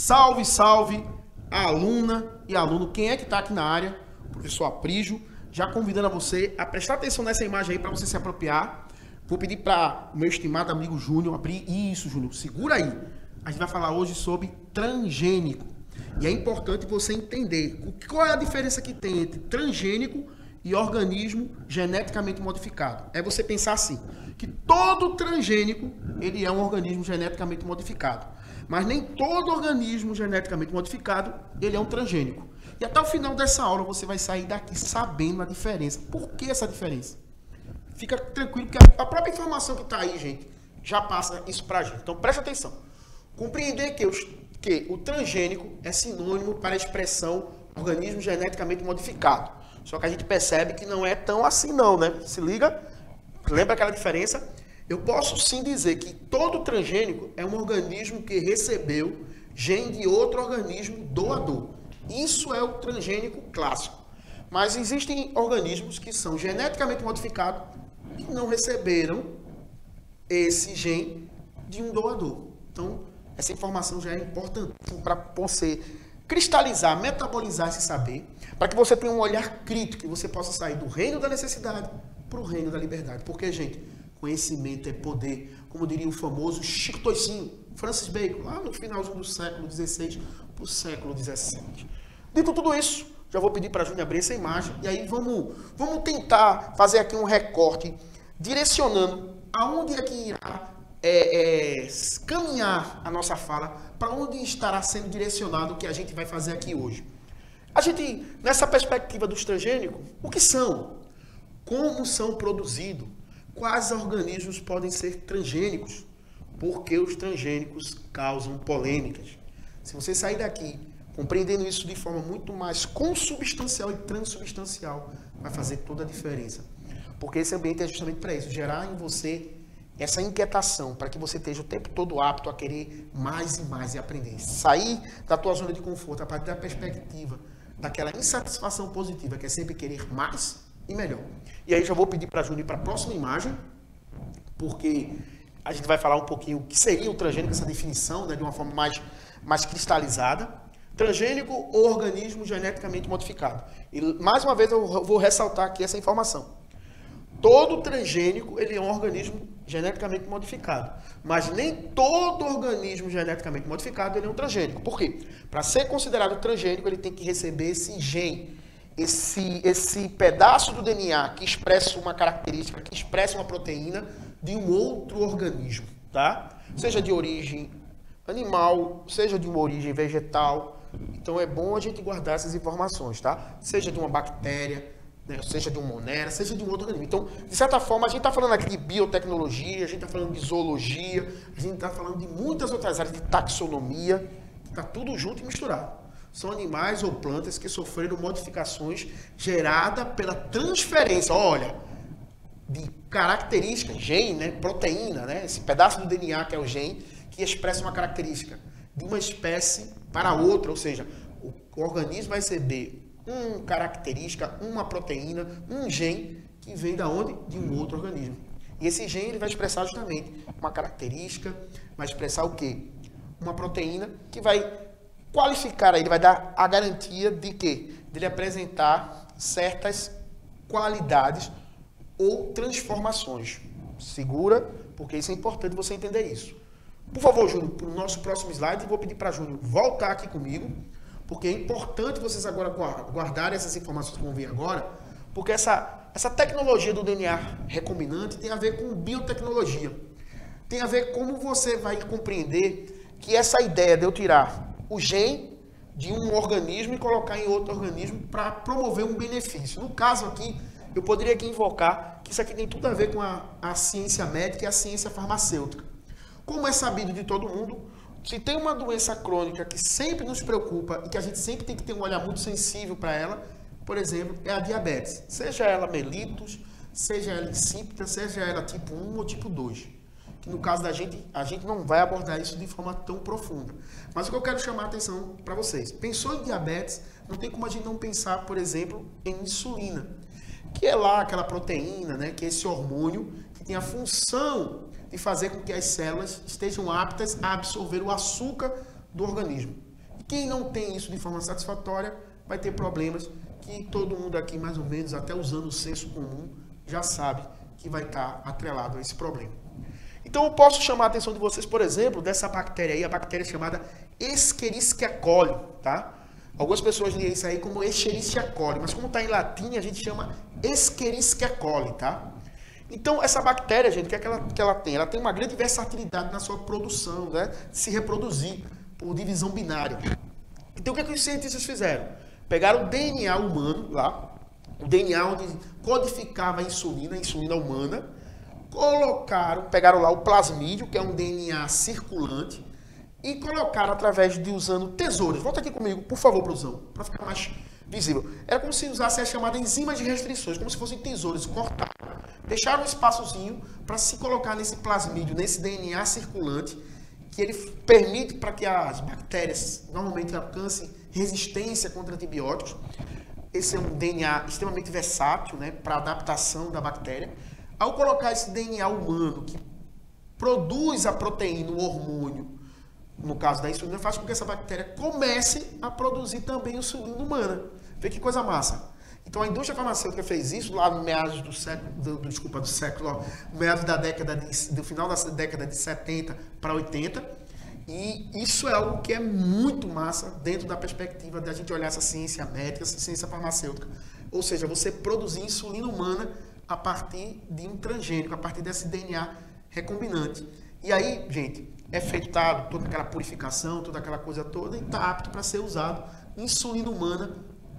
Salve, salve, aluna e aluno. Quem é que está aqui na área? Professor Aprígio, já convidando a você a prestar atenção nessa imagem aí para você se apropriar. Vou pedir para o meu estimado amigo Júnior abrir. Isso, Júnior, segura aí. A gente vai falar hoje sobre transgênico. E é importante você entender qual é a diferença que tem entre transgênico e organismo geneticamente modificado. É você pensar assim, que todo transgênico, ele é um organismo geneticamente modificado. Mas nem todo organismo geneticamente modificado, ele é um transgênico. E até o final dessa aula você vai sair daqui sabendo a diferença. Por que essa diferença? Fica tranquilo, porque a própria informação que está aí, gente, já passa isso para a gente. Então presta atenção. Compreender que o transgênico é sinônimo para a expressão organismo geneticamente modificado. Só que a gente percebe que não é tão assim não, né? Se liga? Lembra aquela diferença? Eu posso sim dizer que todo transgênico é um organismo que recebeu gene de outro organismo doador. Isso é o transgênico clássico. Mas existem organismos que são geneticamente modificados e não receberam esse gene de um doador. Então, essa informação já é importante para você cristalizar, metabolizar esse saber, para que você tenha um olhar crítico e você possa sair do reino da necessidade para o reino da liberdade. Porque, gente, conhecimento é poder, como diria o famoso Chico Toicinho, Francis Bacon, lá no finalzinho do século XVI para o século XVII. Dito tudo isso, já vou pedir para a Júnior abrir essa imagem e aí vamos tentar fazer aqui um recorte direcionando aonde é que irá caminhar a nossa fala, para onde estará sendo direcionado o que a gente vai fazer aqui hoje. A gente, nessa perspectiva dos transgênicos, o que são? Como são produzidos? Quais organismos podem ser transgênicos? Porque os transgênicos causam polêmicas. Se você sair daqui compreendendo isso de forma muito mais consubstancial e transubstancial, vai fazer toda a diferença. Porque esse ambiente é justamente para isso, gerar em você essa inquietação, para que você esteja o tempo todo apto a querer mais e mais e aprender. Sair da tua zona de conforto a partir da perspectiva daquela insatisfação positiva, que é sempre querer mais e melhor. E aí já vou pedir para a Júnior ir para a próxima imagem, porque a gente vai falar um pouquinho o que seria o transgênico, essa definição, né, de uma forma mais cristalizada. Transgênico ou organismo geneticamente modificado. E mais uma vez eu vou ressaltar aqui essa informação. Todo transgênico, ele é um organismo geneticamente modificado. Mas nem todo organismo geneticamente modificado, ele é um transgênico. Por quê? Para ser considerado transgênico, ele tem que receber esse gene, esse pedaço do DNA que expressa uma característica, que expressa uma proteína de um outro organismo, tá? Seja de origem animal, seja de uma origem vegetal. Então é bom a gente guardar essas informações, tá? Seja de uma bactéria, né? Seja de um monera, seja de um outro organismo. Então, de certa forma, a gente está falando aqui de biotecnologia, a gente está falando de zoologia, a gente está falando de muitas outras áreas de taxonomia, está tudo junto e misturado. São animais ou plantas que sofreram modificações geradas pela transferência, olha, de características, gene, né? Proteína, né? Esse pedaço do DNA que é o gene, que expressa uma característica de uma espécie para outra, ou seja, o organismo vai receber uma característica, uma proteína, um gene que vem da onde? De um outro organismo. E esse gene ele vai expressar justamente uma característica, vai expressar o quê? Uma proteína que vai qualificar, ele vai dar a garantia de quê? De ele apresentar certas qualidades ou transformações. Segura, porque isso é importante você entender isso. Por favor, Júnior, para o nosso próximo slide, vou pedir para Júnior voltar aqui comigo, porque é importante vocês agora guardarem essas informações que vão vir agora, porque essa tecnologia do DNA recombinante tem a ver com biotecnologia. Tem a ver como você vai compreender que essa ideia de eu tirar o gene de um organismo e colocar em outro organismo para promover um benefício. No caso aqui, eu poderia aqui invocar que isso aqui tem tudo a ver com a ciência médica e a ciência farmacêutica. Como é sabido de todo mundo, se tem uma doença crônica que sempre nos preocupa e que a gente sempre tem que ter um olhar muito sensível para ela, por exemplo, é a diabetes. Seja ela mellitus, seja ela insípida, seja ela tipo 1 ou tipo 2. Que no caso da gente, a gente não vai abordar isso de forma tão profunda. Mas o que eu quero chamar a atenção para vocês. Pensou em diabetes, não tem como a gente não pensar, por exemplo, em insulina. Que é lá aquela proteína, né, que é esse hormônio que tem a função de fazer com que as células estejam aptas a absorver o açúcar do organismo. Quem não tem isso de forma satisfatória vai ter problemas que todo mundo aqui, mais ou menos, até usando o senso comum, já sabe que vai estar atrelado a esse problema. Então eu posso chamar a atenção de vocês, por exemplo, dessa bactéria aí, a bactéria chamada Escherichia coli, tá? Algumas pessoas liam isso aí como Escherichia coli, mas como está em latim, a gente chama Escherichia coli, tá? Então, essa bactéria, gente, o que é que ela tem? Ela tem uma grande versatilidade na sua produção, né? De se reproduzir por divisão binária. Então, o que é que os cientistas fizeram? Pegaram o DNA humano lá, o DNA onde codificava a insulina humana, pegaram lá o plasmídio, que é um DNA circulante, e colocaram através de usando tesouras. Volta aqui comigo, por favor, produção, para ficar mais visível. Era como se usasse a chamada enzima de restrições, como se fossem tesouras, cortaram. Deixaram um espaçozinho para se colocar nesse plasmídio, nesse DNA circulante, que ele permite para que as bactérias normalmente alcancem resistência contra antibióticos. Esse é um DNA extremamente versátil, né, para adaptação da bactéria. Ao colocar esse DNA humano, que produz a proteína, o hormônio, no caso da insulina, faz com que essa bactéria comece a produzir também insulina humana. Vê que coisa massa. Então a indústria farmacêutica fez isso lá no meados do século, meados da década do final da década de 70 para 80. E isso é algo que é muito massa dentro da perspectiva da gente olhar essa ciência médica, essa ciência farmacêutica. Ou seja, você produzir insulina humana a partir de um transgênico, a partir desse DNA recombinante. E aí, gente, é feito toda aquela purificação, toda aquela coisa toda, e está apto para ser usado insulina humana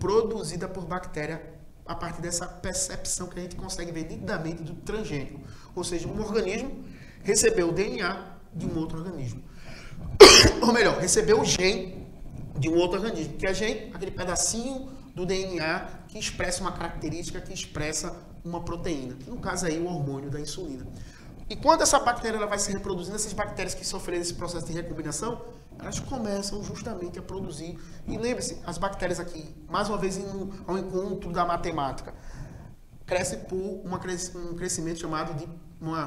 produzida por bactéria a partir dessa percepção que a gente consegue ver nitidamente do transgênico. Ou seja, um organismo recebeu o DNA de um outro organismo. Ou melhor, recebeu o gene de um outro organismo, que é gene, aquele pedacinho do DNA que expressa uma característica, que expressa uma proteína, que no caso aí o hormônio da insulina. E quando essa bactéria ela vai se reproduzindo, essas bactérias que sofreram esse processo de recombinação, elas começam justamente a produzir. E lembre-se, as bactérias aqui, mais uma vez ao encontro da matemática, crescem por um crescimento chamado de uma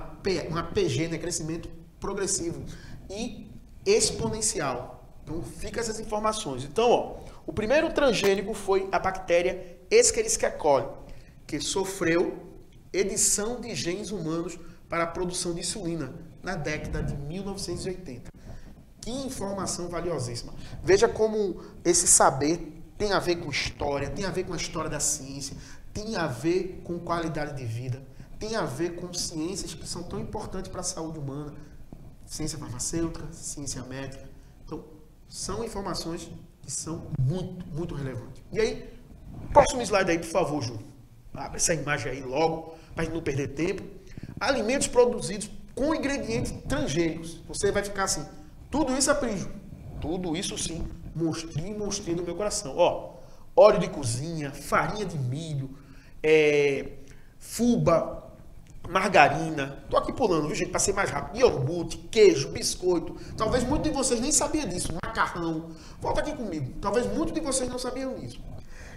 PG, né? Crescimento progressivo e exponencial. Então, fica essas informações. Então, ó, o primeiro transgênico foi a bactéria Escherichia coli, que sofreu edição de genes humanos para a produção de insulina na década de 1980. Que informação valiosíssima. Veja como esse saber tem a ver com história, tem a ver com a história da ciência, tem a ver com qualidade de vida, tem a ver com ciências que são tão importantes para a saúde humana, ciência farmacêutica, ciência médica. Então, são informações que são muito, muito relevantes. E aí, próximo slide aí, por favor, Ju. Abre essa imagem aí logo, para a gente não perder tempo. Alimentos produzidos com ingredientes transgênicos. Você vai ficar assim, tudo isso é prígio. Tudo isso sim, mostrei no meu coração. Ó, óleo de cozinha, farinha de milho, fubá, margarina. Tô aqui pulando, viu, gente, para ser mais rápido. Iogurte, queijo, biscoito. Talvez muitos de vocês nem sabiam disso. Macarrão. Volta aqui comigo. Talvez muitos de vocês não sabiam disso.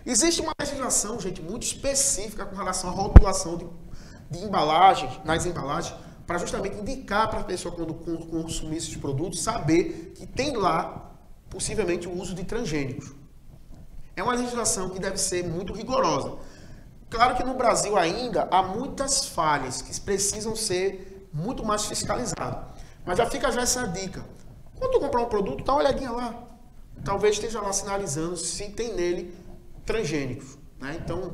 Existe uma legislação, gente, muito específica com relação à rotulação de embalagens, nas embalagens, para justamente indicar para a pessoa, quando consumir esses produtos, saber que tem lá, possivelmente, o uso de transgênicos. É uma legislação que deve ser muito rigorosa. Claro que no Brasil ainda há muitas falhas que precisam ser muito mais fiscalizadas. Mas já fica essa dica. Quando tu comprar um produto, dá uma olhadinha lá. Talvez esteja lá sinalizando se tem nele transgênicos, né? Então,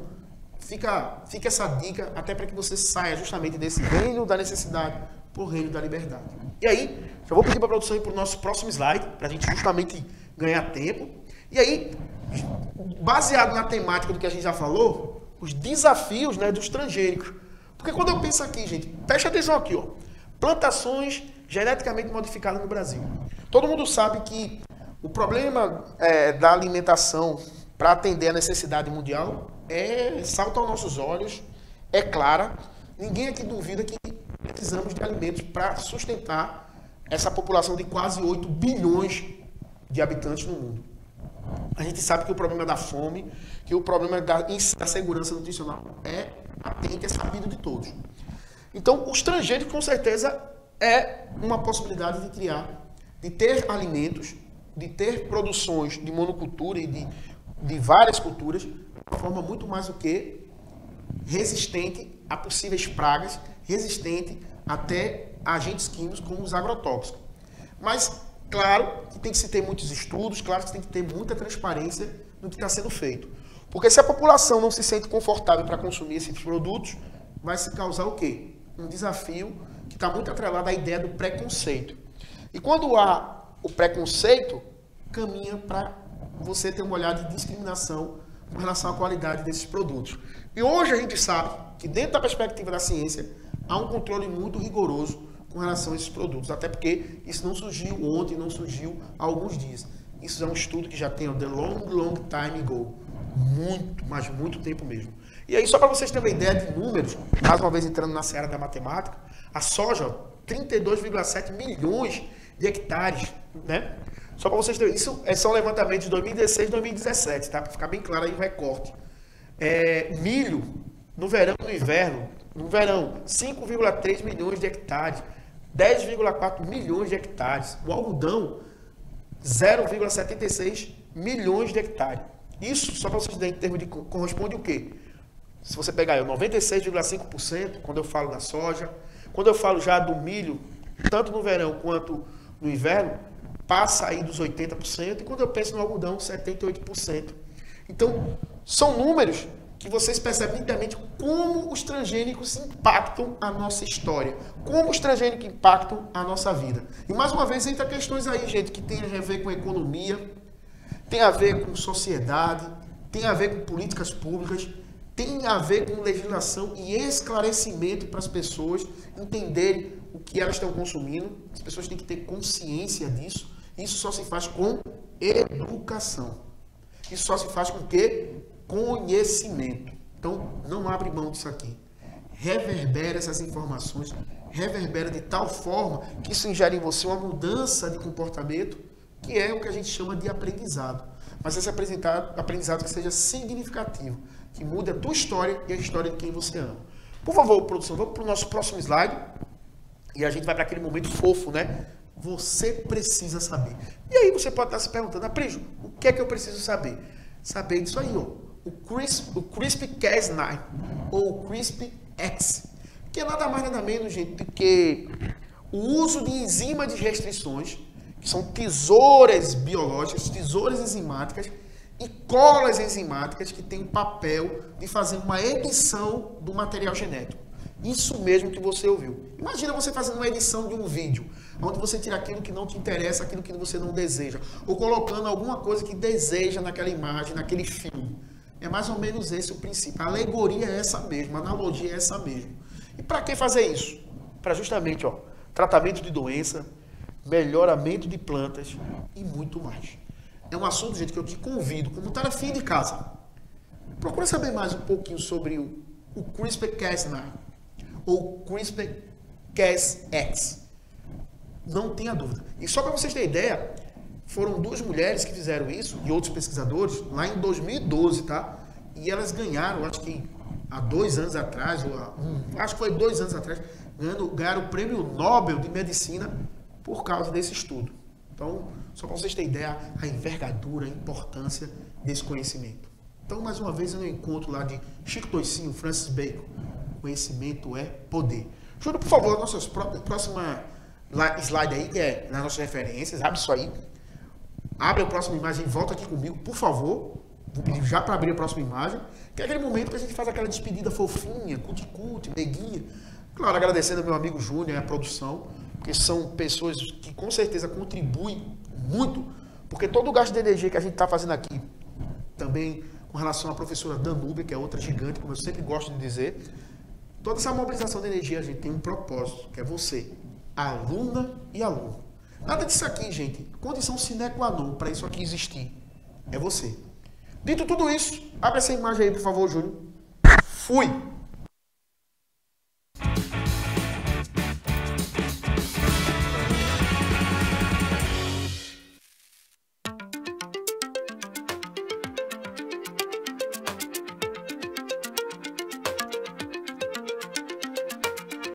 fica essa dica até para que você saia justamente desse reino da necessidade para o reino da liberdade. E aí, já vou pedir para a produção ir para o nosso próximo slide, para a gente justamente ganhar tempo. E aí, baseado na temática do que a gente já falou, os desafios, né, dos transgênicos. Porque quando eu penso aqui, gente, preste atenção aqui, ó, plantações geneticamente modificadas no Brasil. Todo mundo sabe que o problema da alimentação para atender a necessidade mundial salta aos nossos olhos, é clara. Ninguém aqui duvida que precisamos de alimentos para sustentar essa população de quase 8 bilhões de habitantes no mundo. A gente sabe que o problema da fome, que o problema da segurança nutricional é patente, é sabido de todos. Então, os transgênicos, com certeza, é uma possibilidade de ter alimentos de ter produções de monocultura e de várias culturas de uma forma muito mais do que resistente a possíveis pragas, resistente até a agentes químicos como os agrotóxicos. Mas, claro, que tem que se ter muitos estudos, claro que tem que ter muita transparência no que está sendo feito. Porque se a população não se sente confortável para consumir esses produtos, vai se causar o quê? Um desafio que está muito atrelado à ideia do preconceito. E quando há o preconceito, caminha para você ter uma olhada de discriminação com relação à qualidade desses produtos. E hoje a gente sabe que dentro da perspectiva da ciência, há um controle muito rigoroso com relação a esses produtos. Até porque isso não surgiu ontem, não surgiu há alguns dias. Isso é um estudo que já tem the long time ago. Muito, mas muito tempo mesmo. E aí, só para vocês terem uma ideia de números, mais uma vez entrando na seara da matemática, a soja, 32,7 milhões de hectares, né? Só para vocês terem, isso são levantamentos de 2016 e 2017, tá? Para ficar bem claro aí o recorte. Milho, no verão e no inverno, no verão, 5,3 milhões de hectares, 10,4 milhões de hectares. O algodão, 0,76 milhões de hectares. Isso, só para vocês terem em termos de corresponde o quê? Se você pegar aí, 96,5%, quando eu falo da soja, quando eu falo já do milho, tanto no verão quanto no inverno, passa aí dos 80%, e quando eu penso no algodão, 78%. Então, são números que vocês percebem nitidamente como os transgênicos impactam a nossa história, como os transgênicos impactam a nossa vida. E mais uma vez, entra questões aí, gente, que tem a ver com economia, tem a ver com sociedade, tem a ver com políticas públicas, tem a ver com legislação e esclarecimento para as pessoas entenderem o que elas estão consumindo. As pessoas têm que ter consciência disso. Isso só se faz com educação. Isso só se faz com o quê? Conhecimento. Então, não abre mão disso aqui. Reverbera essas informações, reverbera de tal forma que isso ingere em você uma mudança de comportamento, que é o que a gente chama de aprendizado. Mas esse aprendizado que seja significativo, que mude a tua história e a história de quem você ama. Por favor, produção, vamos para o nosso próximo slide. E a gente vai para aquele momento fofo, né? Você precisa saber. E aí você pode estar se perguntando, Aprígio, o que é que eu preciso saber? Saber disso aí, ó. O CRISPR-Cas9, ou o CRISPR-X, que é nada mais nada menos, gente, do que o uso de enzimas de restrições, que são tesouras biológicas, tesouras enzimáticas e colas enzimáticas que têm o papel de fazer uma edição do material genético. Isso mesmo que você ouviu. Imagina você fazendo uma edição de um vídeo, onde você tira aquilo que não te interessa, aquilo que você não deseja, ou colocando alguma coisa que deseja naquela imagem, naquele filme. É mais ou menos esse o princípio. A alegoria é essa mesma, a analogia é essa mesma. E para que fazer isso? Para justamente, ó, tratamento de doença, melhoramento de plantas e muito mais. É um assunto, gente, que eu te convido, como tarefinha de casa. Procura saber mais um pouquinho sobre o CRISPR-Cas9 ou CRISPR-Cas9. Não tenha dúvida. E só para vocês terem ideia, foram duas mulheres que fizeram isso, e outros pesquisadores, lá em 2012, tá? E elas ganharam, acho que há 2 anos atrás, acho que foi 2 anos atrás, ganharam o Prêmio Nobel de Medicina por causa desse estudo. Então, só para vocês terem ideia, a envergadura, a importância desse conhecimento. Então, mais uma vez, eu não encontro lá de Chico Toicinho, Francis Bacon. Conhecimento é poder. Júlio, por favor, nossa próxima slide aí, que é nas nossas referências, abre isso aí. Abre a próxima imagem e volta aqui comigo, por favor. Vou pedir já para abrir a próxima imagem, que é aquele momento que a gente faz aquela despedida fofinha, cuticute, neguinha. Claro, agradecendo ao meu amigo Júnior e a produção, porque são pessoas que com certeza contribuem muito, porque todo o gasto de energia que a gente está fazendo aqui, também com relação à professora Danúbia, que é outra gigante, como eu sempre gosto de dizer, toda essa mobilização de energia, a gente tem um propósito, que é você, aluna e aluno. Nada disso aqui, gente, condição sine qua non para isso aqui existir, é você. Dito tudo isso, abre essa imagem aí, por favor, Júnior. Fui!